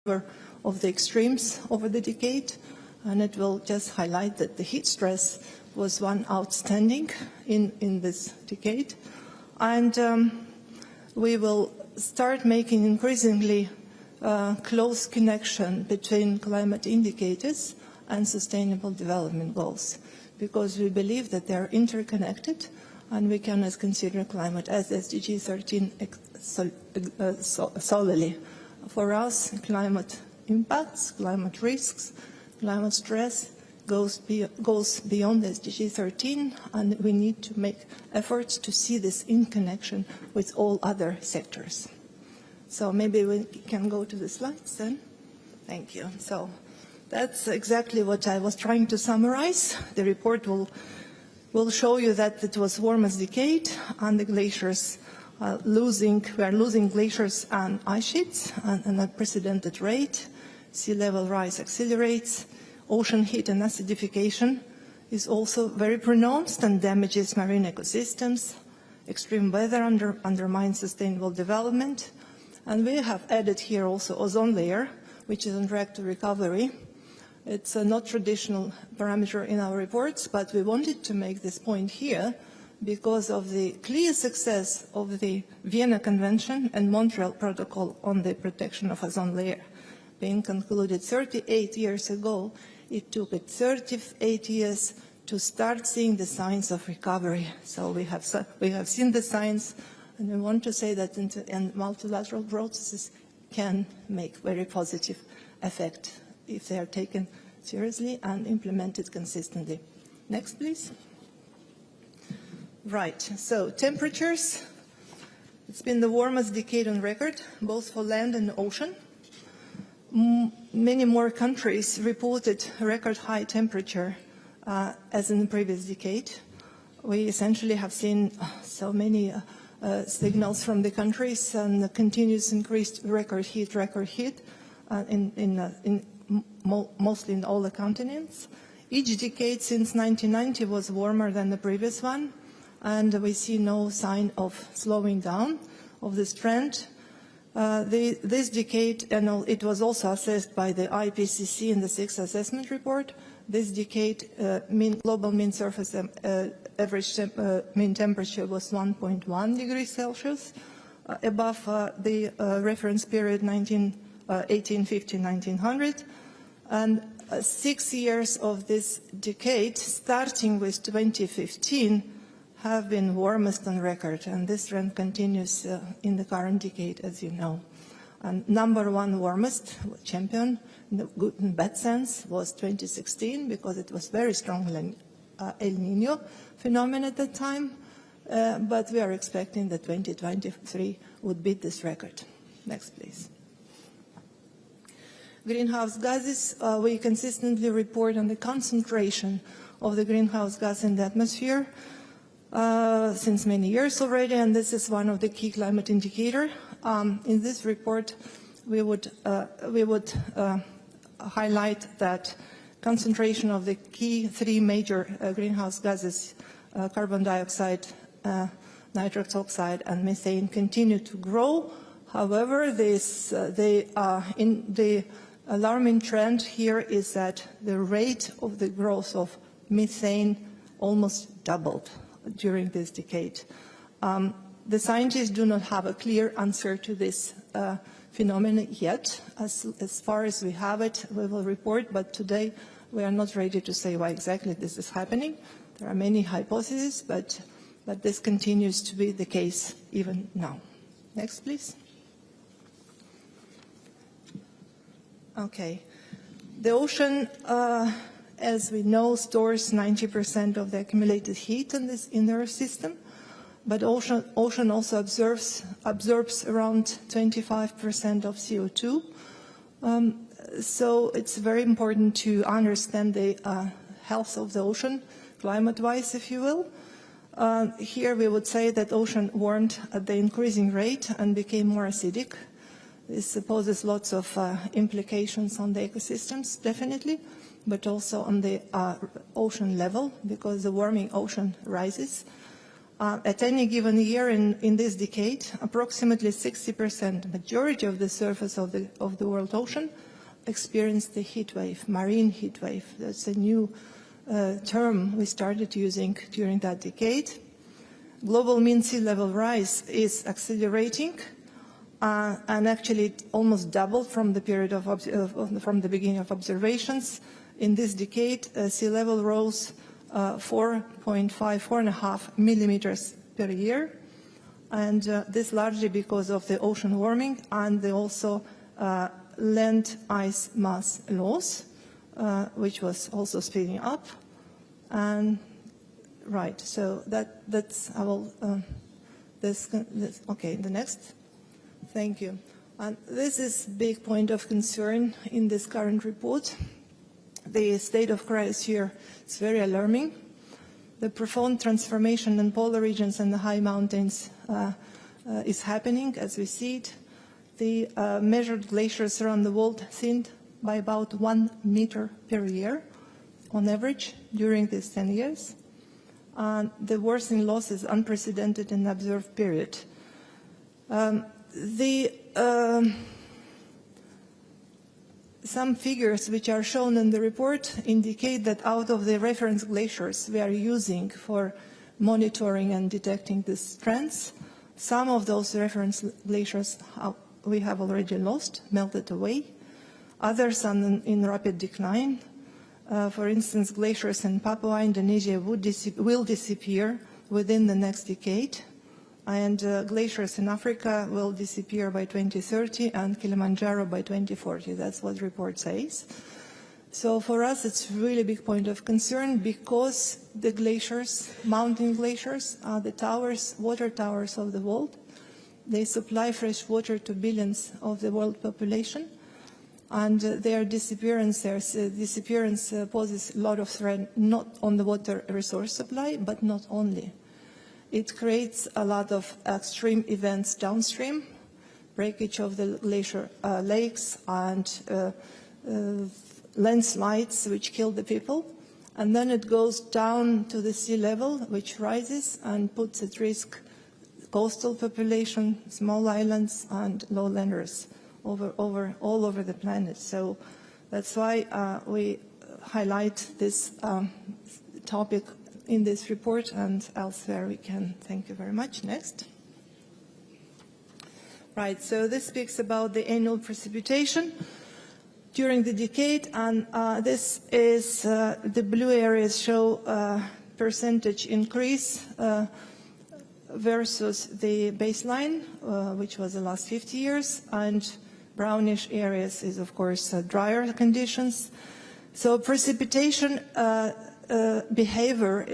of the extremes over the decade, and it will just highlight that the heat stress was one outstanding in this decade. And we will start making increasingly close connection between climate indicators and sustainable development goals, because we believe that they are interconnected, and we cannot consider climate as SDG 13 solely. For us, climate impacts, climate risks, climate stress goes beyond SDG 13, and we need to make efforts to see this in connection with all other sectors. So maybe we can go to the slides then. Thank you. So that's exactly what I was trying to summarize. The report will show you that it was warmest decade, and the glaciers we are losing glaciers and ice sheets at an unprecedented rate. Sea level rise accelerates. Ocean heat and acidification is also very pronounced and damages marine ecosystems. Extreme weather undermines sustainable development. And we have added here also ozone layer, which is on track to recovery. It's a not traditional parameter in our reports, but we wanted to make this point here because of the clear success of the Vienna Convention and Montreal Protocol on the protection of ozone layer. Being concluded 38 years ago, it took 38 years to start seeing the signs of recovery. So we have seen the signs, and we want to say that multilateral processes can make very positive effect if they are taken seriously and implemented consistently. Next, please. Right, so temperatures. It's been the warmest decade on record, both for land and ocean. Many more countries reported record high temperature as in the previous decade. We essentially have seen so many signals from the countries and the continuous increased record heat mostly in all the continents. Each decade since 1990 was warmer than the previous one, and we see no sign of slowing down of this trend. This decade, and it was also assessed by the IPCC in the 6th assessment report, this decade global mean surface average mean temperature was 1.1 degrees Celsius, above the reference period 1850-1900. And 6 years of this decade, starting with 2015, have been warmest on record, and this trend continues in the current decade, as you know. And number one warmest champion, in the good and bad sense, was 2016, because it was very strong El Nino phenomenon at that time, but we are expecting that 2023 would beat this record. Next, please. Greenhouse gases, we consistently report on the concentration of the greenhouse gas in the atmosphere since many years already, and this is one of the key climate indicators. In this report, we would highlight that concentration of the key three major greenhouse gases, carbon dioxide, nitrous oxide, and methane, continue to grow. However, the alarming trend here is that the rate of the growth of methane almost doubled during this decade. The scientists do not have a clear answer to this phenomenon yet. As far as we have it, we will report, but today we are not ready to say why exactly this is happening. There are many hypotheses, but this continues to be the case even now. Next, please. Okay. The ocean, as we know, stores 90% of the accumulated heat in the Earth system, but ocean also absorbs around 25% of CO2. So it's very important to understand the health of the ocean, climate-wise, if you will. Here we would say that ocean warmed at the increasing rate and became more acidic. This poses lots of implications on the ecosystems, definitely, but also on the ocean level, because the warming ocean rises. At any given year in this decade, approximately 60%, majority of the surface of the world ocean, experienced the heat wave, marine heat wave. That's a new term we started using during that decade. Global mean sea level rise is accelerating, and actually it almost doubled from the period from the beginning of observations. In this decade, sea level rose 4.5 millimeters per year, and this largely because of the ocean warming and also land ice mass loss, which was also speeding up. And right, so that's I will okay, the next. Thank you. And this is a big point of concern in this current report. The state of crisis here is very alarming. The profound transformation in polar regions and the high mountains is happening as we see it. The measured glaciers around the world thinned by about 1 meter per year on average during these 10 years. And the worsening loss is unprecedented in the observed period. Some figures which are shown in the report indicate that out of the reference glaciers we are using for monitoring and detecting these trends, some of those reference glaciers we have already lost, melted away. Others are in rapid decline. For instance, glaciers in Papua, Indonesia will disappear within the next decade. And glaciers in Africa will disappear by 2030 and Kilimanjaro by 2040. That's what the report says. So for us, it's really a big point of concern because the glaciers, mountain glaciers, are the towers, water towers of the world. They supply fresh water to billions of the world population. And their disappearance poses a lot of threat, not on the water resource supply, but not only. It creates a lot of extreme events downstream, breakage of the glacier lakes and landslides which kill the people. And then it goes down to the sea level, which rises and puts at risk coastal population, small islands and lowlanders all over the planet. So that's why we highlight this topic in this report and elsewhere we can. Thank you very much. Next. Right, so this speaks about the annual precipitation during the decade, and this is the blue areas show percentage increase versus the baseline, which was the last 50 years, and brownish areas is, of course, drier conditions. So precipitation behavior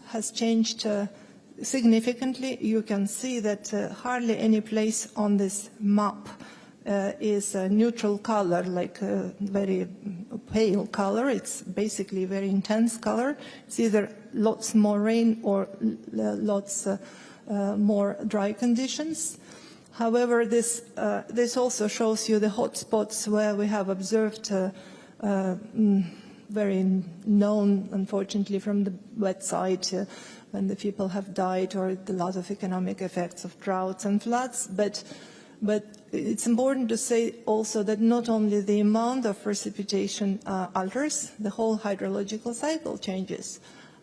has changed significantly. You can see that hardly any place on this map is a neutral color, like a very pale color. It's basically a very intense color. It's either lots more rain or lots more dry conditions. However, this also shows you the hot spots where we have observed very known, unfortunately, from the wet side when the people have died, or a lot of economic effects of droughts and floods. But it's important to say also that not only the amount of precipitation alters, the whole hydrological cycle changes.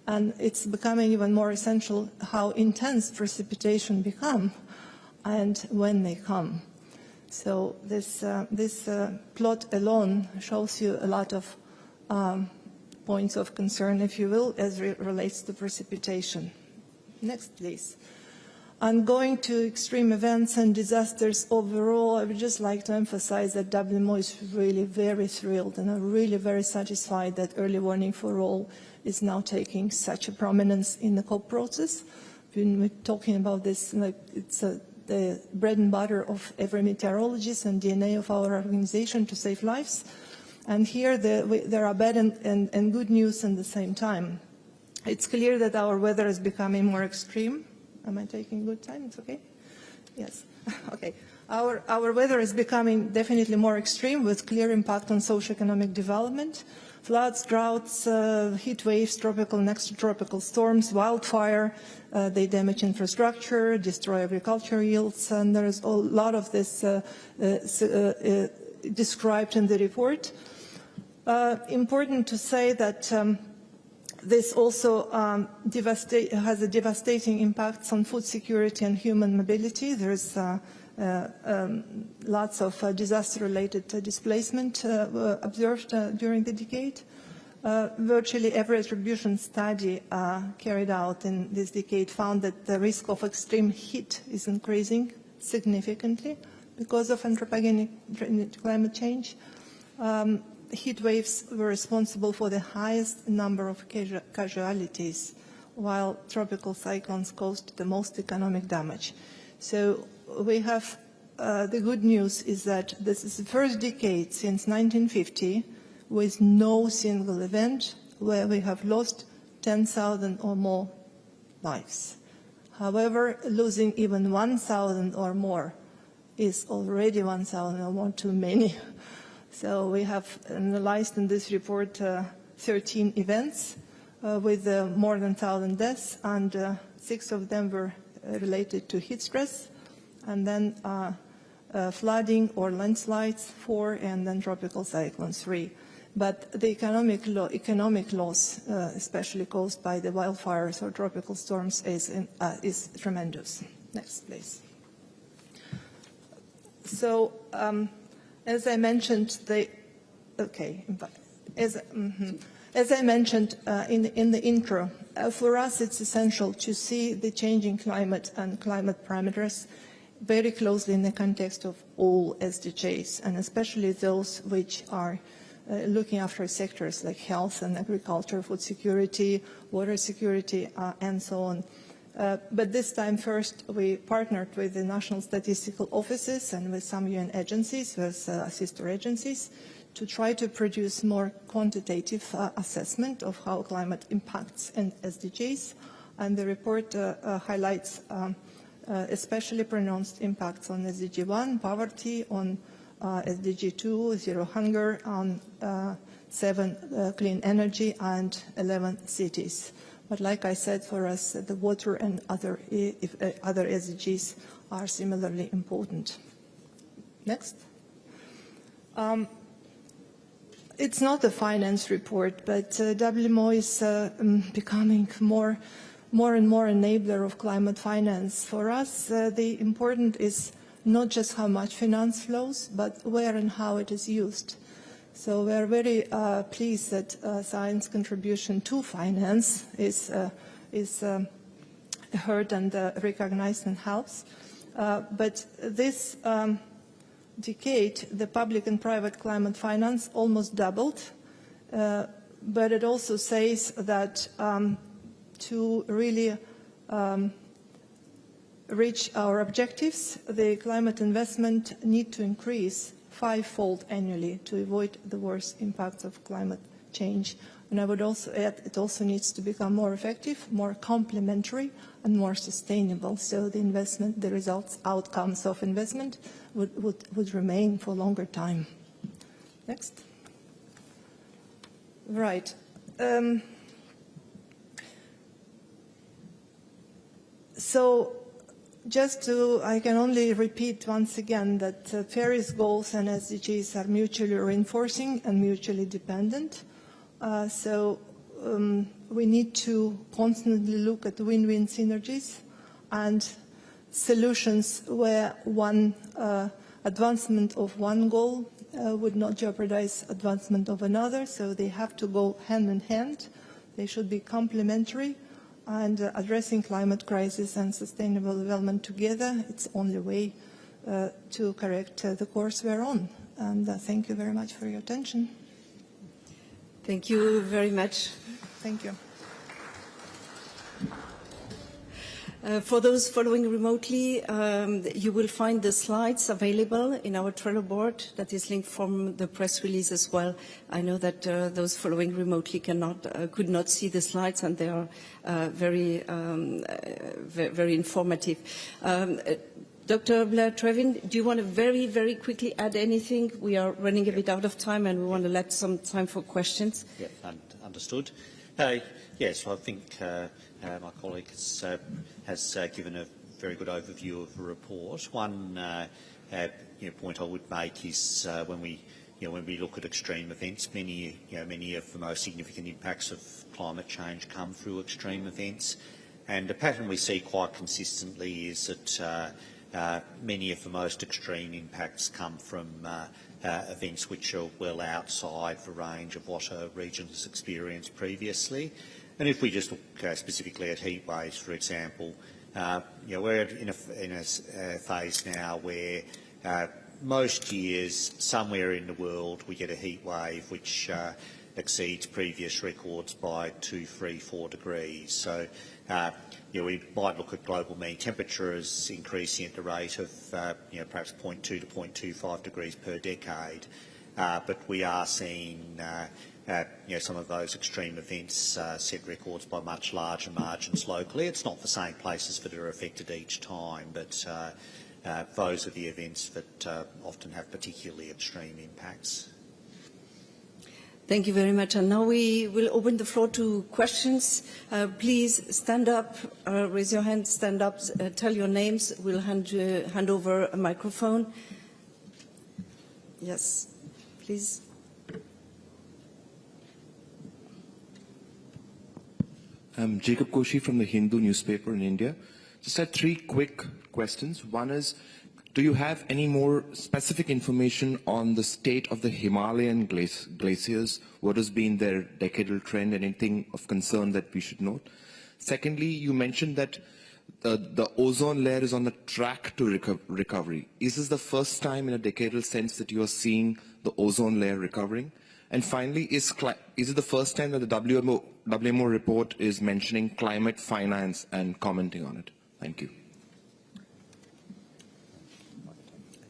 And it's becoming even more essential how intense precipitation become and when they come. So this plot alone shows you a lot of points of concern, if you will, as it relates to precipitation. Next, please. And going to extreme events and disasters overall, I would just like to emphasize that WMO is really very thrilled and really very satisfied that early warning for all is now taking such a prominence in the COP process. We're talking about this like it's the bread and butter of every meteorologist and DNA of our organization to save lives. And here there are bad and good news at the same time. It's clear that our weather is becoming more extreme. Am I taking good time? It's okay? Yes. Okay. Our weather is becoming definitely more extreme with clear impact on socioeconomic development. Floods, droughts, heat waves, tropical and extratropical storms, wildfire, they damage infrastructure, destroy agricultural yields, and there's a lot of this described in the report. Important to say that this also has a devastating impact on food security and human mobility. There's lots of disaster-related displacement observed during the decade. Virtually every attribution study carried out in this decade found that the risk of extreme heat is increasing significantly because of anthropogenic climate change. Heat waves were responsible for the highest number of casualties, while tropical cyclones caused the most economic damage. So we have the good news is that this is the first decade since 1950 with no single event where we have lost 10,000 or more lives. However, losing even 1,000 or more is already 1,000 or more too many. So we have analyzed in this report 13 events with more than 1,000 deaths, and 6 of them were related to heat stress, and then flooding or landslides 4, and then tropical cyclones 3. But the economic loss, especially caused by the wildfires or tropical storms, is tremendous. Next, please. So, as I mentioned, as I mentioned in the intro, for us it's essential to see the changing climate and climate parameters very closely in the context of all SDGs, and especially those which are looking after sectors like health and agriculture, food security, water security, and so on. But this time first we partnered with the national statistical offices and with some UN agencies, with sister agencies, to try to produce more quantitative assessment of how climate impacts in SDGs. And the report highlights especially pronounced impacts on SDG 1, poverty, on SDG 2, zero hunger, on 7, clean energy, and 11, cities. But like I said, for us, the water and other SDGs are similarly important. Next. It's not a finance report, but WMO is becoming more and more enabler of climate finance. For us, the important is not just how much finance flows, but where and how it is used. So we are very pleased that science contribution to finance is heard and recognized and helps. But this decade, the public and private climate finance almost doubled. But it also says that to really reach our objectives, the climate investment need to increase 5-fold annually to avoid the worst impacts of climate change. And I would also add, it also needs to become more effective, more complementary, and more sustainable. So the investment, the results, outcomes of investment would remain for a longer time. Next. Right. I can only repeat once again that Paris goals and SDGs are mutually reinforcing and mutually dependent. We need to constantly look at win-win synergies and solutions where one advancement of one goal would not jeopardize advancement of another. So they have to go hand in hand. They should be complementary. And addressing climate crisis and sustainable development together, it's the only way to correct the course we're on. And thank you very much for your attention. Thank you very much. Thank you. For those following remotely, you will find the slides available in our Trello board that is linked from the press release as well. I know that those following remotely could not see the slides, and they are very informative. Dr. Blair-Trevin, do you want to very, very quickly add anything? We are running a bit out of time and we want to let some time for questions. Yeah, understood. Yes, I think my colleague has given a very good overview of the report. One point I would make is when we look at extreme events, many of the most significant impacts of climate change come through extreme events, and the pattern we see quite consistently is that many of the most extreme impacts come from events which are well outside the range of what a region has experienced previously. And if we just look specifically at heat waves, for example, we're in a phase now where most years, somewhere in the world, we get a heat wave which exceeds previous records by 2, 3, 4 degrees. So, we might look at global mean temperature as increasing at the rate of, perhaps 0.2 to 0.25 degrees per decade. But we are seeing, some of those extreme events set records by much larger margins locally. It's not the same places that are affected each time, but those are the events that often have particularly extreme impacts. Thank you very much. And now we will open the floor to questions. Please stand up, raise your hand, stand up, tell your names. We'll hand over a microphone. Yes, please. I'm Jacob Koshi from the Hindu newspaper in India. Just had 3 quick questions. One is, do you have any more specific information on the state of the Himalayan glaciers? What has been their decadal trend? Anything of concern that we should note? Secondly, you mentioned that the ozone layer is on the track to recovery. Is this the first time in a decadal sense that you are seeing the ozone layer recovering? And finally, is it the first time that the WMO report is mentioning climate finance and commenting on it? Thank you.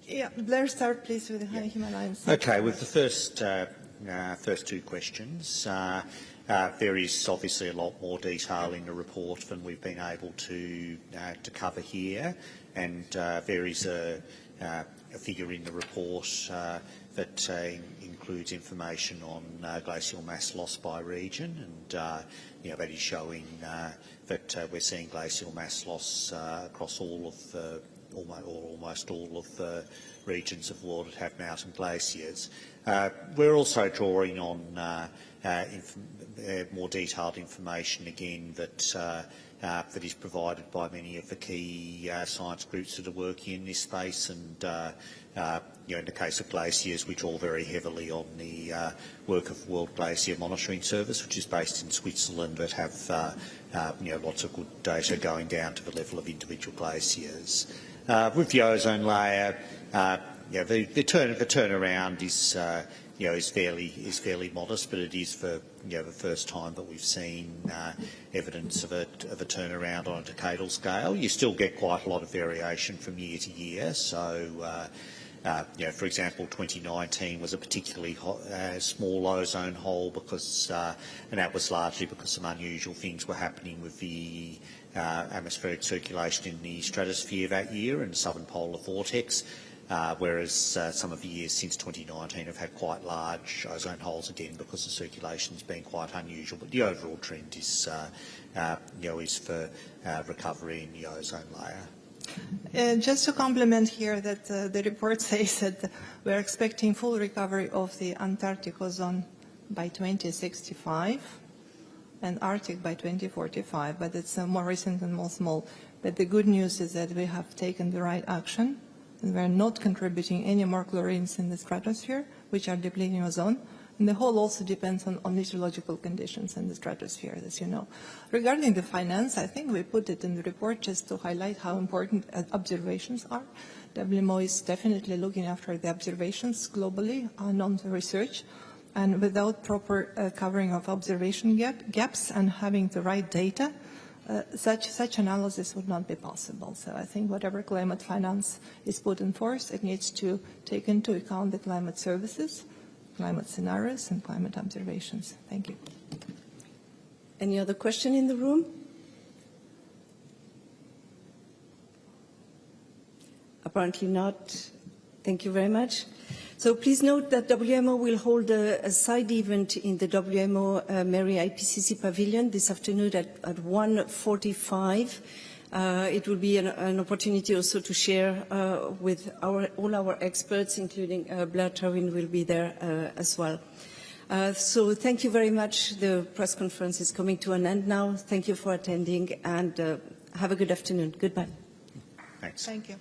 Yeah, Blair, start please with the Himalayans. Okay, with the first 2 questions, there is obviously a lot more detail in the report than we've been able to cover here, and there is a figure in the report that includes information on glacial mass loss by region, and that is showing that we're seeing glacial mass loss across all of the almost all of the regions of the world that have mountain glaciers. We're also drawing on more detailed information again that is provided by many of the key science groups that are working in this space, and in the case of glaciers, we draw very heavily on the work of the World Glacier Monitoring Service, which is based in Switzerland, but have lots of good data going down to the level of individual glaciers. With the ozone layer, the turnaround is fairly modest, but it is for the first time that we've seen evidence of a turnaround on a decadal scale. You still get quite a lot of variation from year to year. So, for example, 2019 was a particularly small ozone hole because, and that was largely because some unusual things were happening with the atmospheric circulation in the stratosphere that year and southern polar vortex, whereas some of the years since 2019 have had quite large ozone holes again because the circulation's been quite unusual. But the overall trend is, is for recovery in the ozone layer. Just to complement here that the report says that we're expecting full recovery of the Antarctic ozone by 2065 and Arctic by 2045, but it's more recent and more small. But the good news is that we have taken the right action, and we're not contributing any more chlorines in the stratosphere, which are depleting ozone. And the whole also depends on meteorological conditions in the stratosphere, as you know. Regarding the finance, I think we put it in the report just to highlight how important observations are. WMO is definitely looking after the observations globally, non research. And without proper covering of observation gaps and having the right data, such analysis would not be possible. So I think whatever climate finance is put in force, it needs to take into account the climate services, climate scenarios, and climate observations. Thank you. Any other question in the room? Apparently not. Thank you very much. So please note that WMO will hold a side event in the WMO Mary IPCC Pavilion this afternoon at 1:45. It will be an opportunity also to share with all our experts, including Blair Tarwin will be there as well. So thank you very much. The press conference is coming to an end now. Thank you for attending, and have a good afternoon. Goodbye. Thanks. Thank you.